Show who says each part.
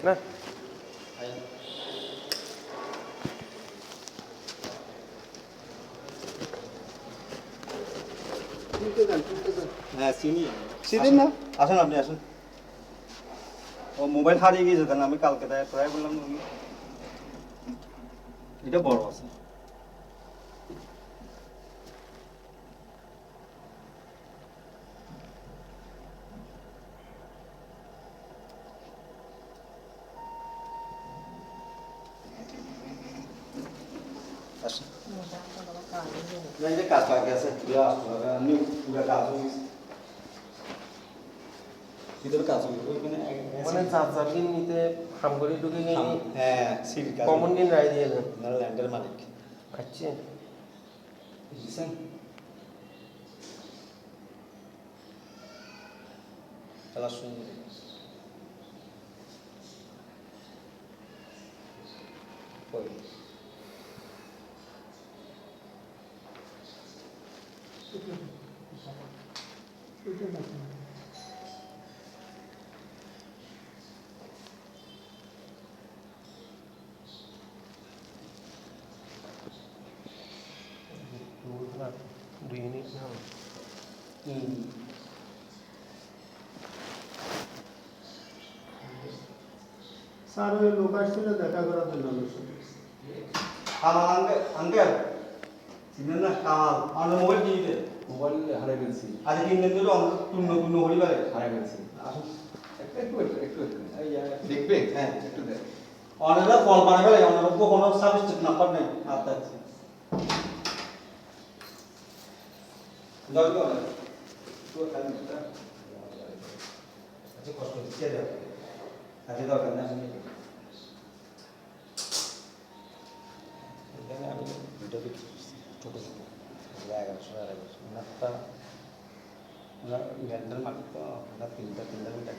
Speaker 1: না
Speaker 2: হ্যাঁ চিনি
Speaker 3: চিনেন না?
Speaker 2: আসুন আপনি আসুন ও মোবাইল হারিয়ে গিয়েছে তাহলে আমি কালকে ট্রাই করলাম এটা বড় আছে আসুন না এটা কাজ বাকি আছে আমি পুরো কাজ হয়ে গেছে ভিতরে কাজ হয়ে গেছে ওইখানে
Speaker 1: মানে চার্জার কিন নিতে হাম করে ঢুকে গিয়ে
Speaker 2: হ্যাঁ সিল কাজ
Speaker 1: কমন কিন রায় দিয়ে দেন
Speaker 2: না ল্যান্ডের মালিক
Speaker 1: আচ্ছা
Speaker 2: বুঝছেন তাহলে শুনুন ওই
Speaker 1: দুই মিনিট না
Speaker 3: স্যার ওই লোক আসছিল দেখা করার জন্য আমার সাথে।
Speaker 2: কামাল আঙ্কেল চিনেন না কামাল আমার মোবাইল দিয়ে
Speaker 4: মোবাইল হারিয়ে ফেলছি,
Speaker 2: আজ 3 দিন ধরে পূর্ণ পূর্ণ হরি পারে
Speaker 4: হারিয়ে ফেলছি।
Speaker 2: আসুন
Speaker 4: একটু
Speaker 2: এই
Speaker 4: দেখবে?
Speaker 2: হ্যাঁ
Speaker 4: একটু দেখ।
Speaker 2: অনেরা কল বানাই ফেলে অনেরা কোনো সার্ভিস নাম্বার নেই আচ্ছা আচ্ছা দরকার তো খালি আচ্ছা কষ্ট হচ্ছে দাও আচ্ছা দরকার না আমি এখানে আমি ভিডিও দেখি ছোট ছোট 1100 1100 ওনারটা ওনার ল্যান্ডের মালিক তো ওনার তিনটা মিটার